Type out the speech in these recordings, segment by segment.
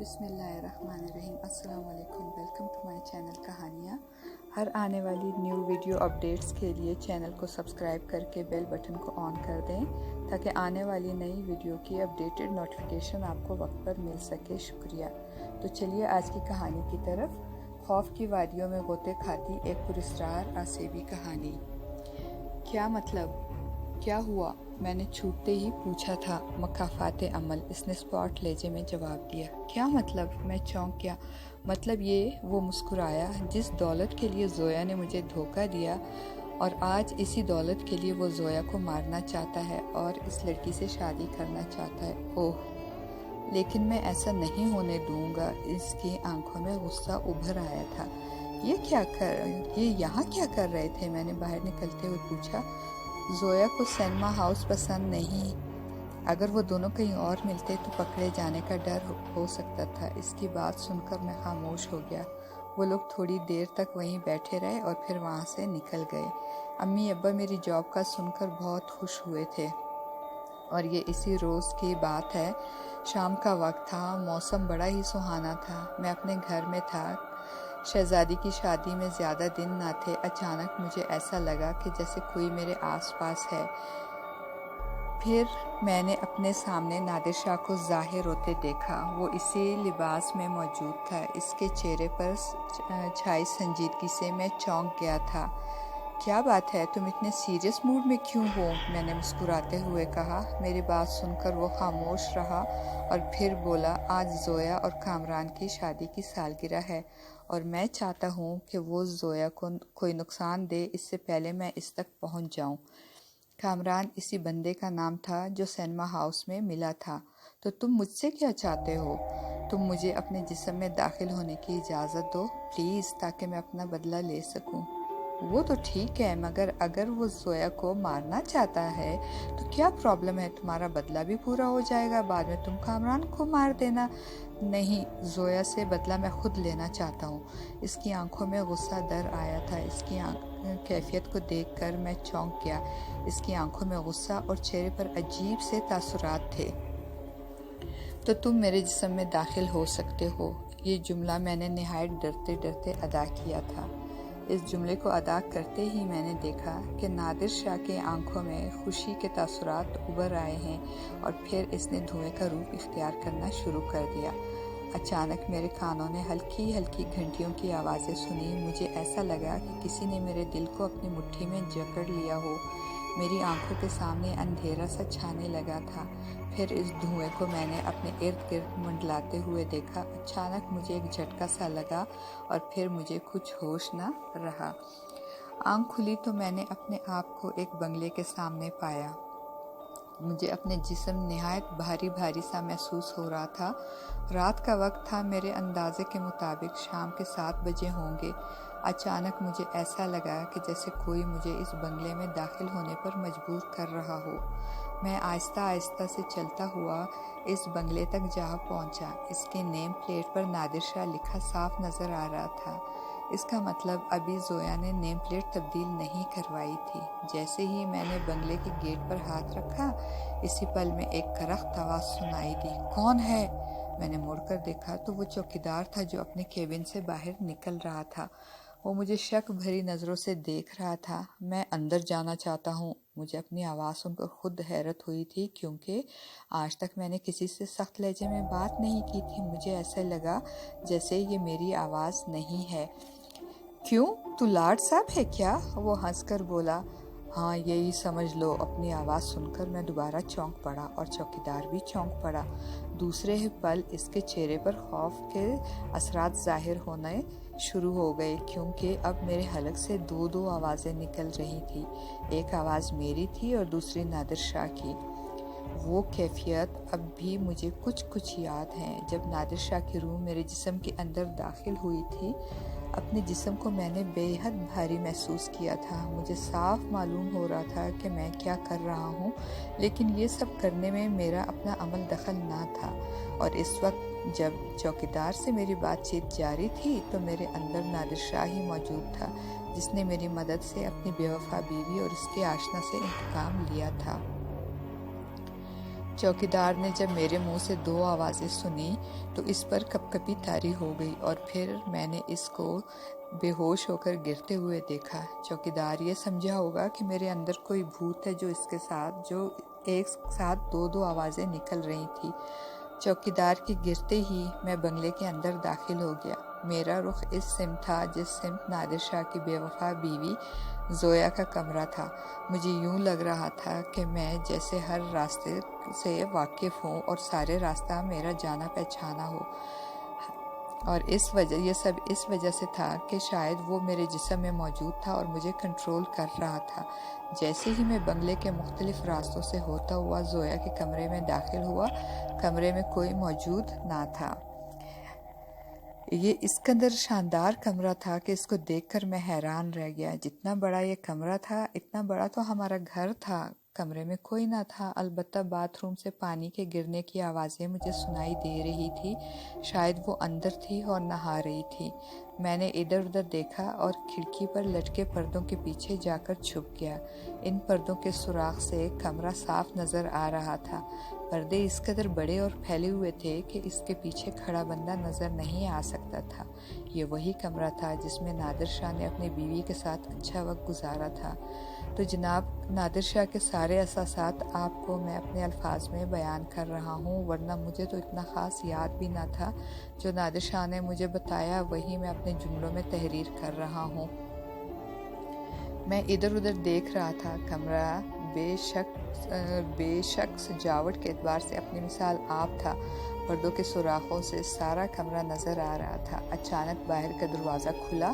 بسم اللہ الرحمن الرحیم۔ السلام علیکم، ویلکم ٹو مائی چینل کہانیاں۔ ہر آنے والی نیو ویڈیو اپڈیٹس کے لیے چینل کو سبسکرائب کر کے بیل بٹن کو آن کر دیں تاکہ آنے والی نئی ویڈیو کی اپڈیٹڈ نوٹیفیکیشن آپ کو وقت پر مل سکے۔ شکریہ۔ تو چلیے آج کی کہانی کی طرف۔ خوف کی وادیوں میں غوطے کھاتی ایک پراسرار آسیبی کہانی۔ کیا مطلب؟ کیا ہوا؟ میں نے چھوٹتے ہی پوچھا تھا۔ مکافات عمل، اس نے اسپاٹ لیجے میں جواب دیا۔ کیا مطلب؟ میں چونک گیا۔ مطلب یہ، وہ مسکرایا، جس دولت کے لیے زویا نے مجھے دھوکہ دیا اور آج اسی دولت کے لیے وہ زویا کو مارنا چاہتا ہے اور اس لڑکی سے شادی کرنا چاہتا ہے۔ اوہ، لیکن میں ایسا نہیں ہونے دوں گا۔ اس کی آنکھوں میں غصہ ابھر آیا تھا۔ یہ یہاں کیا کر رہے تھے؟ میں نے باہر نکلتے ہوئے پوچھا۔ زویا کو سینما ہاؤس پسند نہیں۔ اگر وہ دونوں کہیں اور ملتے تو پکڑے جانے کا ڈر ہو سکتا تھا۔ اس کی بات سن کر میں خاموش ہو گیا۔ وہ لوگ تھوڑی دیر تک وہیں بیٹھے رہے اور پھر وہاں سے نکل گئے۔ امی ابا میری جاب کا سن کر بہت خوش ہوئے تھے اور یہ اسی روز کی بات ہے۔ شام کا وقت تھا، موسم بڑا ہی سہانا تھا۔ میں اپنے گھر میں تھا۔ شہزادی کی شادی میں زیادہ دن نہ تھے۔ اچانک مجھے ایسا لگا کہ جیسے کوئی میرے آس پاس ہے۔ پھر میں نے اپنے سامنے نادر شاہ کو ظاہر ہوتے دیکھا۔ وہ اسی لباس میں موجود تھا۔ اس کے چہرے پر چھائی سنجیدگی سے میں چونک گیا تھا۔ کیا بات ہے؟ تم اتنے سیریس موڈ میں کیوں ہو؟ میں نے مسکراتے ہوئے کہا۔ میری بات سن کر وہ خاموش رہا اور پھر بولا، آج زویا اور کامران کی شادی کی سالگرہ ہے اور میں چاہتا ہوں کہ وہ زویا کو کوئی نقصان دے اس سے پہلے میں اس تک پہنچ جاؤں۔ کامران اسی بندے کا نام تھا جو سینما ہاؤس میں ملا تھا۔ تو تم مجھ سے کیا چاہتے ہو؟ تم مجھے اپنے جسم میں داخل ہونے کی اجازت دو پلیز، تاکہ میں اپنا بدلہ لے سکوں۔ وہ تو ٹھیک ہے، مگر اگر وہ زویا کو مارنا چاہتا ہے تو کیا پرابلم ہے؟ تمہارا بدلہ بھی پورا ہو جائے گا، بعد میں تم کامران کو مار دینا۔ نہیں، زویا سے بدلہ میں خود لینا چاہتا ہوں۔ اس کی آنکھوں میں غصہ در آیا تھا۔ اس کی کیفیت کو دیکھ کر میں چونک گیا۔ اس کی آنکھوں میں غصہ اور چہرے پر عجیب سے تاثرات تھے۔ تو تم میرے جسم میں داخل ہو سکتے ہو۔ یہ جملہ میں نے نہایت ڈرتے ڈرتے ادا کیا تھا۔ اس جملے کو ادا کرتے ہی میں نے دیکھا کہ نادر شاہ کی آنکھوں میں خوشی کے تاثرات ابھر آئے ہیں اور پھر اس نے دھوئیں کا روپ اختیار کرنا شروع کر دیا۔ اچانک میرے کانوں نے ہلکی ہلکی گھنٹیوں کی آوازیں سنی۔ مجھے ایسا لگا کہ کسی نے میرے دل کو اپنی مٹھی میں جکڑ لیا ہو۔ میری آنکھوں کے سامنے اندھیرا سا چھانے لگا تھا۔ پھر اس دھوئیں کو میں نے اپنے ارد گرد منڈلاتے ہوئے دیکھا۔ اچانک مجھے ایک جھٹکا سا لگا اور پھر مجھے کچھ ہوش نہ رہا۔ آنکھ کھلی تو میں نے اپنے آپ کو ایک بنگلے کے سامنے پایا۔ مجھے اپنے جسم نہایت بھاری بھاری سا محسوس ہو رہا تھا۔ رات کا وقت تھا، میرے اندازے کے مطابق شام کے 7 بجے ہوں گے۔ اچانک مجھے ایسا لگا کہ جیسے کوئی مجھے اس بنگلے میں داخل ہونے پر مجبور کر رہا ہو۔ میں آہستہ آہستہ سے چلتا ہوا اس بنگلے تک جا پہنچا۔ اس کے نیم پلیٹ پر نادر شاہ لکھا صاف نظر آ رہا تھا۔ اس کا مطلب ابھی زویا نے نیم پلیٹ تبدیل نہیں کروائی تھی۔ جیسے ہی میں نے بنگلے کے گیٹ پر ہاتھ رکھا، اسی پل میں ایک کرخت آواز سنائی دی۔ کون ہے؟ میں نے مڑ کر دیکھا تو وہ چوکیدار تھا جو اپنے کیبن سے باہر نکل رہا تھا۔ وہ مجھے شک بھری نظروں سے دیکھ رہا تھا۔ میں اندر جانا چاہتا ہوں۔ مجھے اپنی آواز سن کر خود حیرت ہوئی تھی، کیونکہ آج تک میں نے کسی سے سخت لہجے میں بات نہیں کی تھی۔ مجھے ایسا لگا جیسے یہ میری آواز نہیں ہے۔ کیوں؟ تو لارڈ صاحب ہے کیا؟ وہ ہنس کر بولا۔ ہاں، یہی سمجھ لو۔ اپنی آواز سن کر میں دوبارہ چونک پڑا اور چوکیدار بھی چونک پڑا۔ دوسرے ہی پل اس کے چہرے پر خوف کے اثرات ظاہر ہونے شروع ہو گئے، کیونکہ اب میرے حلق سے دو آوازیں نکل رہی تھی۔ ایک آواز میری تھی اور دوسری نادر شاہ کی۔ وہ کیفیت اب بھی مجھے کچھ یاد ہے جب نادر شاہ کی روح میرے جسم کے اندر داخل ہوئی تھی۔ اپنے جسم کو میں نے بے حد بھاری محسوس کیا تھا۔ مجھے صاف معلوم ہو رہا تھا کہ میں کیا کر رہا ہوں، لیکن یہ سب کرنے میں میرا اپنا عمل دخل نہ تھا۔ اور اس وقت جب چوکیدار سے میری بات چیت جاری تھی تو میرے اندر نادر شاہ ہی موجود تھا، جس نے میری مدد سے اپنی بے وفا بیوی اور اس کے آشنا سے انتقام لیا تھا۔ चौकीदार ने जब मेरे मुंह से 2 आवाज़ें सुनी तो इस पर कपकपी तारी हो गई और फिर मैंने इसको बेहोश होकर गिरते हुए देखा। चौकीदार ये समझा होगा कि मेरे अंदर कोई भूत है जो एक साथ 2-2 आवाज़ें निकल रही थी। चौकीदार के गिरते ही मैं बंगले के अंदर दाखिल हो गया। मेरा रुख इस सिमत था जिस सिमत नादिर शाह की बेवफा बीवी ज़ोया का कमरा था। मुझे यूं लग रहा था कि मैं जैसे हर रास्ते से वाकिफ़ हूँ और सारे रास्ता मेरा जाना पहचाना हो, और ये सब इस वजह से था कि शायद वो मेरे जिस्म में मौजूद था और मुझे कंट्रोल कर रहा था। जैसे ही मैं बंगले के मुख्तलिफ रास्तों से होता हुआ ज़ोया के कमरे में दाखिल हुआ, कमरे में कोई मौजूद ना था। ये इस कदर शानदार कमरा था कि इसको देखकर मैं हैरान रह गया। जितना बड़ा ये कमरा था, इतना बड़ा तो हमारा घर था। कमरे में कोई ना था, अलबत्ता बाथरूम से पानी के गिरने की आवाज़ें मुझे सुनाई दे रही थी। शायद वो अंदर थी और नहा रही थी। मैंने इधर उधर देखा और खिड़की पर लटके पर्दों के पीछे जाकर छुप गया। इन पर्दों के सुराख से कमरा साफ नज़र आ रहा था। पर्दे इस कदर बड़े और फैले हुए थे कि इसके पीछे खड़ा बंदा नज़र नहीं आ सकता था। ये वही कमरा था जिसमें नादिर शाह ने अपनी बीवी के साथ अच्छा वक्त गुजारा था। तो जनाब, नादिर शाह के सारे अहसासात आपको मैं अपने अल्फाज में बयान कर रहा हूँ, वरना मुझे तो इतना ख़ास याद भी ना था। जो नादिर शाह ने मुझे बताया वही मैं अपने जुमलों में तहरीर कर रहा हूँ। मैं इधर उधर देख रहा था। कमरा बेशक सजावट के एतबार से अपनी मिसाल आप था। पर्दों के सुराखों से सारा कमरा नज़र आ रहा था। अचानक बाहर का दरवाज़ा खुला,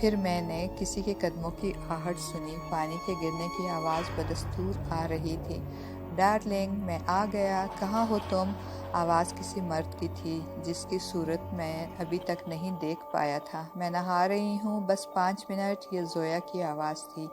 फिर मैंने किसी के कदमों की आहट सुनी। पानी के गिरने की आवाज़ बदस्तूर आ रही थी। डार्लिंग, मैं आ गया, कहाँ हो तुम? आवाज़ किसी मर्द की थी जिसकी सूरत मैं अभी तक नहीं देख पाया था। मैं नहा रही हूँ, बस 5 मिनट, ये ज़ोया की आवाज़ थी।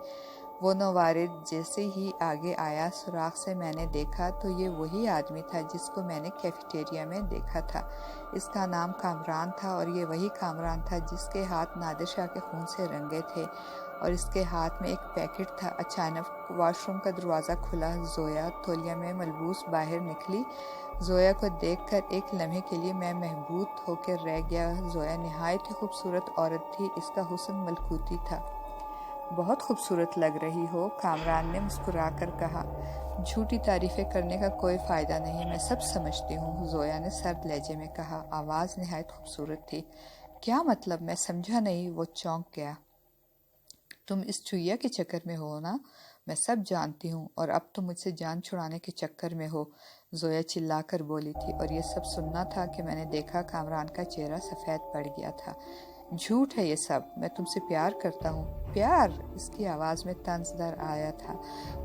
वो नवारिद जैसे ही आगे आया, सुराख से मैंने देखा तो ये वही आदमी था जिसको मैंने कैफेटेरिया में देखा था। इसका नाम कामरान था और ये वही कामरान था जिसके हाथ नादिर शाह के खून से रंगे थे और इसके हाथ में एक पैकेट था। अचानक वॉशरूम का दरवाज़ा खुला। ज़ोया तौलिया में मलबूस बाहर निकली। ज़ोया को देखकर एक लम्हे के लिए मैं महबूत होकर रह गया। ज़ोया नहायत ही खूबसूरत औरत थी। इसका हुस्न मलकूती था। बहुत खूबसूरत लग रही हो, कामरान ने मुस्कुराकर कहा। झूठी तारीफ़ें करने का कोई फ़ायदा नहीं, मैं सब समझती हूँ, ज़ोया ने सर्द लहजे में कहा। आवाज़ नहायत खूबसूरत थी। क्या मतलब? मैं समझा नहीं। वो चौंक गया। तुम इस चुईया के चक्कर में हो ना? मैं सब जानती हूँ, और अब तुम मुझसे जान छुड़ाने के चक्कर में हो, ज़ोया चिल्लाकर बोली थी। और ये सब सुनना था कि मैंने देखा कामरान का चेहरा सफ़ेद पड़ गया था। झूठ है ये सब, मैं तुमसे प्यार करता हूँ। प्यार? इसकी आवाज़ में तंज दर आया था।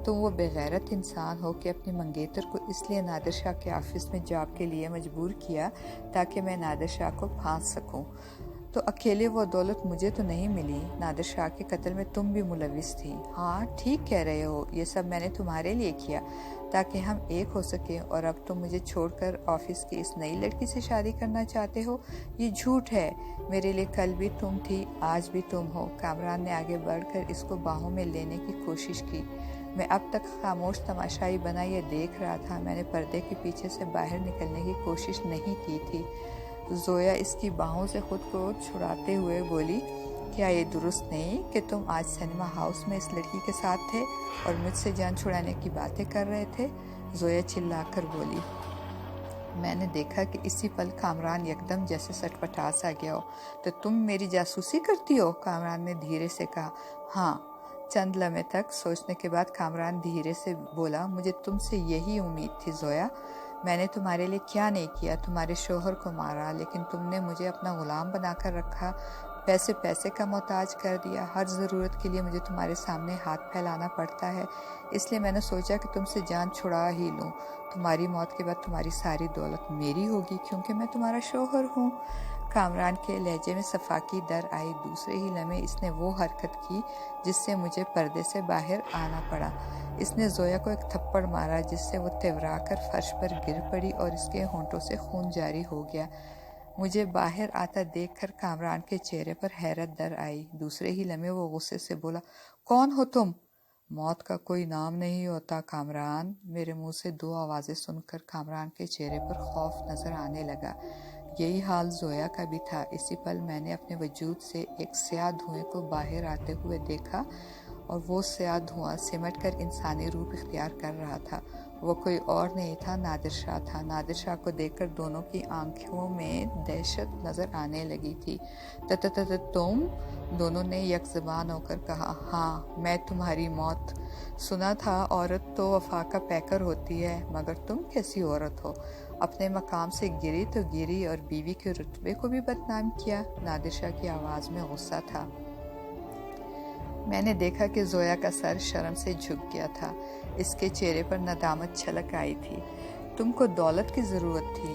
तुम वो बेगैरत इंसान हो कि अपनी मंगेतर को इसलिए नादिर शाह के ऑफिस में जॉब के लिए मजबूर किया ताकि मैं नादिर शाह को फांस सकूं। तो अकेले वो दौलत मुझे तो नहीं मिली, नादिर शाह के कत्ल में तुम भी मुलविस थी। हाँ, ठीक कह रहे हो, ये सब मैंने तुम्हारे लिए किया ताकि हम एक हो सकें, और अब तुम मुझे छोड़कर ऑफिस की इस नई लड़की से शादी करना चाहते हो। ये झूठ है। मेरे लिए कल भी तुम थी, आज भी तुम हो। कामरान ने आगे बढ़कर इसको बाहों में लेने की कोशिश की। मैं अब तक खामोश तमाशाई बना ये देख रहा था। मैंने पर्दे के पीछे से बाहर निकलने की कोशिश नहीं की थी। ज़ोया इसकी बाहों से खुद को छुड़ाते हुए बोली, क्या ये दुरुस्त नहीं कि तुम आज सिनेमा हाउस में इस लड़की के साथ थे और मुझसे जान छुड़ाने की बातें कर रहे थे? ज़ोया चिल्लाकर बोली। मैंने देखा कि इसी पल कामरान यकदम जैसे सटपटा सा गया हो। तो तुम मेरी जासूसी करती हो? कामरान ने धीरे से कहा। हाँ। चंद लम्हे तक सोचने के बाद कामरान धीरे से बोला, मुझे तुमसे यही उम्मीद थी ज़ोया। मैंने तुम्हारे लिए क्या नहीं किया? तुम्हारे शोहर को मारा, लेकिन तुमने मुझे अपना गुलाम बनाकर रखा, पैसे का मोहताज कर दिया। हर ज़रूरत के लिए मुझे तुम्हारे सामने हाथ फैलाना पड़ता है, इसलिए मैंने सोचा कि तुमसे जान छुड़ा ही लूँ। तुम्हारी मौत के बाद तुम्हारी सारी दौलत मेरी होगी क्योंकि मैं तुम्हारा शोहर हूँ। कामरान के लहजे में सफाकी दर आई। दूसरे ही लम्हे इसने वो हरकत की जिससे मुझे पर्दे से बाहर आना पड़ा। इसने ज़ोया को एक थप्पड़ मारा जिससे वो तिवराकर फर्श पर गिर पड़ी और इसके होंठों से खून जारी हो गया। मुझे बाहर आता देखकर कामरान के चेहरे पर हैरत दर आई। दूसरे ही लम्हे वो गुस्से से बोला, कौन हो तुम? मौत का कोई नाम नहीं होता कामरान। मेरे मुंह से दो आवाज़ें सुनकर कामरान के चेहरे पर खौफ नज़र आने लगा। यही हाल जोया का भी था। इसी पल मैंने अपने वजूद से एक स्याह धुएं को बाहर आते हुए देखा और वो स्याह धुआं सिमट कर इंसानी रूप इख्तियार कर रहा था। वो कोई और नहीं था, नादिर शाह था। नादिर शाह को देखकर दोनों की आंखों में दहशत नज़र आने लगी थी। तुम? दोनों ने यकज़बान होकर कहा। हाँ, मैं तुम्हारी मौत। सुना था औरत तो वफा का पैकर होती है, मगर तुम कैसी औरत हो? अपने मकाम से गिरी तो गिरी और बीवी के रुतबे को भी बदनाम किया। नादिर शाह की आवाज़ में गुस्सा था। मैंने देखा कि जोया का सर शर्म से झुक गया था। इसके चेहरे पर नदामत छलक आई थी। तुमको दौलत की ज़रूरत थी,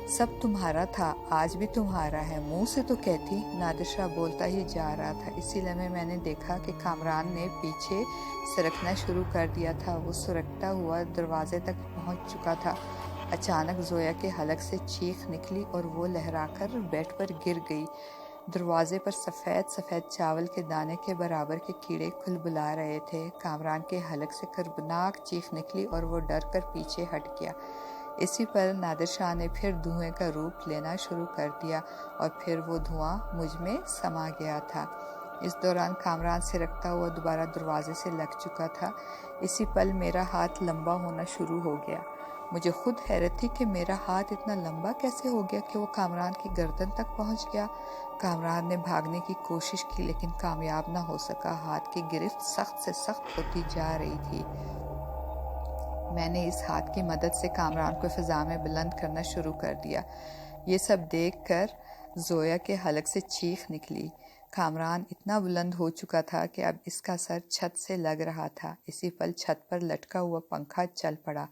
सब तुम्हारा था, आज भी तुम्हारा है, मुंह से तो कहती। नादिर शाह बोलता ही जा रहा था। इसी लम्हे मैंने देखा कि कामरान ने पीछे सरकना शुरू कर दिया था। वो सुरकता हुआ दरवाजे तक पहुंच चुका था। अचानक जोया के हलक से चीख निकली और वो लहराकर बेड पर गिर गई। दरवाजे पर सफ़ेद सफ़ेद चावल के दाने के बराबर के कीड़े खुलबुला रहे थे। कामरान के हलक से कर्बनाक चीख निकली और वो डर कर पीछे हट गया। इसी पर नादिर शाह ने फिर धुएं का रूप लेना शुरू कर दिया और फिर वो धुआं मुझ में समा गया था। इस दौरान कामरान सिरकता हुआ दोबारा दरवाजे से लग चुका था। इसी पल मेरा हाथ लंबा होना शुरू हो गया। मुझे खुद हैरत थी कि मेरा हाथ इतना लंबा कैसे हो गया कि वो कामरान की गर्दन तक पहुंच गया। कामरान ने भागने की कोशिश की लेकिन कामयाब ना हो सका। हाथ की गिरफ्त सख्त से सख्त होती जा रही थी। मैंने इस हाथ की मदद से कामरान को फ़िज़ा में बुलंद करना शुरू कर दिया। ये सब देखकर जोया के हलक से चीख निकली। कामरान इतना बुलंद हो चुका था कि अब इसका सर छत से लग रहा था। इसी पल छत पर लटका हुआ पंखा चल पड़ा।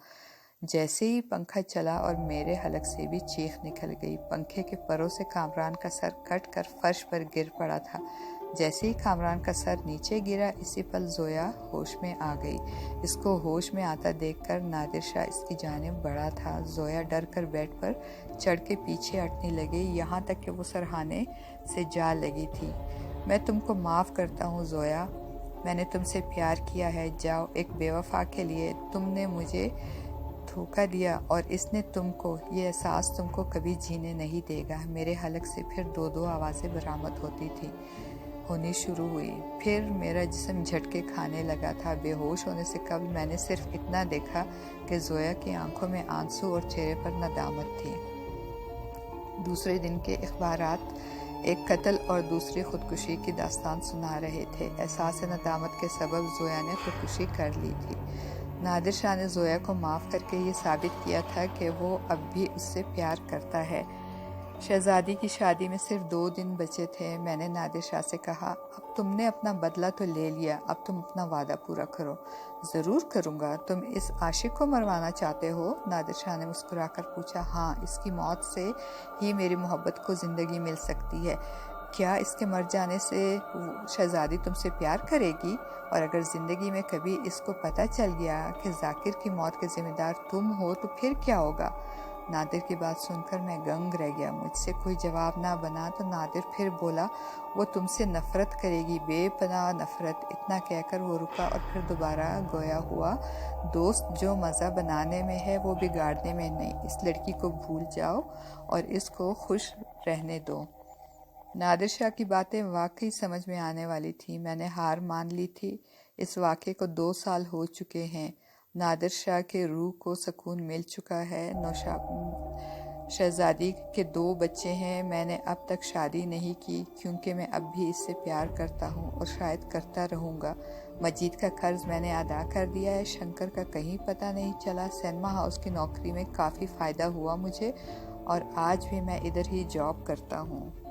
जैसे ही पंखा चला और मेरे हलक से भी चीख निकल गई। पंखे के परों से कामरान का सर कट कर फर्श पर गिर पड़ा था। जैसे ही कामरान का सर नीचे गिरा, इसी पल जोया होश में आ गई। इसको होश में आता देखकर नादिर शाह इसकी जानिब बढ़ा था। जोया डर कर बेड पर चढ़ के पीछे हटने लगी, यहाँ तक कि वो सरहाने से जा लगी थी। मैं तुमको माफ़ करता हूँ जोया, मैंने तुमसे प्यार किया है। जाओ, एक बेवफा के लिए तुमने मुझे धोखा दिया और इसने तुमको, ये एहसास तुमको कभी जीने नहीं देगा। मेरे हलक से फिर दो दो आवाज़ें बरामद होनी शुरू हुई। फिर मेरा जिस्म झटके खाने लगा था। बेहोश होने से कबल मैंने सिर्फ इतना देखा कि जोया की आंखों में आंसू और चेहरे पर नदामत थी। दूसरे दिन के अखबारात एक कत्ल और दूसरी खुदकुशी की दास्तान सुना रहे थे। एहसास नदामत के सबब जोया ने खुदकुशी कर ली थी। नादिर शाह ने जोया को माफ़ करके ये साबित किया था कि वो अब भी उससे प्यार करता है। शहजादी की शादी में सिर्फ 2 दिन बचे थे। मैंने नादिर शाह से कहा, अब तुमने अपना बदला तो ले लिया, अब तुम अपना वादा पूरा करो। ज़रूर करूँगा। तुम इस आशिक को मरवाना चाहते हो? नादिर शाह ने मुस्कुराकर पूछा। हाँ, इसकी मौत से ही मेरी मोहब्बत को ज़िंदगी मिल सकती है। क्या इसके मर जाने से शहजादी तुमसे प्यार करेगी? और अगर ज़िंदगी में कभी इसको पता चल गया कि जाकिर की मौत के ज़िम्मेदार तुम हो तो फिर क्या होगा? नादिर की बात सुनकर मैं दंग रह गया। मुझसे कोई जवाब ना बना तो नादिर फिर बोला, वो तुमसे नफ़रत करेगी, बेपनाह नफ़रत। इतना कहकर वो रुका और फिर दोबारा गोया हुआ, दोस्त जो मज़ा बनाने में है वो बिगाड़ने में नहीं। इस लड़की को भूल जाओ और इसको खुश रहने दो। नादिर शाह की बातें वाकई समझ में आने वाली थी। मैंने हार मान ली थी। इस वाक़े को 2 साल हो चुके हैं। नादिर शाह के रूह को सुकून मिल चुका है। शहजादी के 2 बच्चे हैं। मैंने अब तक शादी नहीं की क्योंकि मैं अब भी इससे प्यार करता हूँ और शायद करता रहूँगा। मजीद का कर्ज मैंने अदा कर दिया है। शंकर का कहीं पता नहीं चला। सिनेमा हाउस की नौकरी में काफ़ी फ़ायदा हुआ मुझे और आज भी मैं इधर ही जॉब करता हूँ।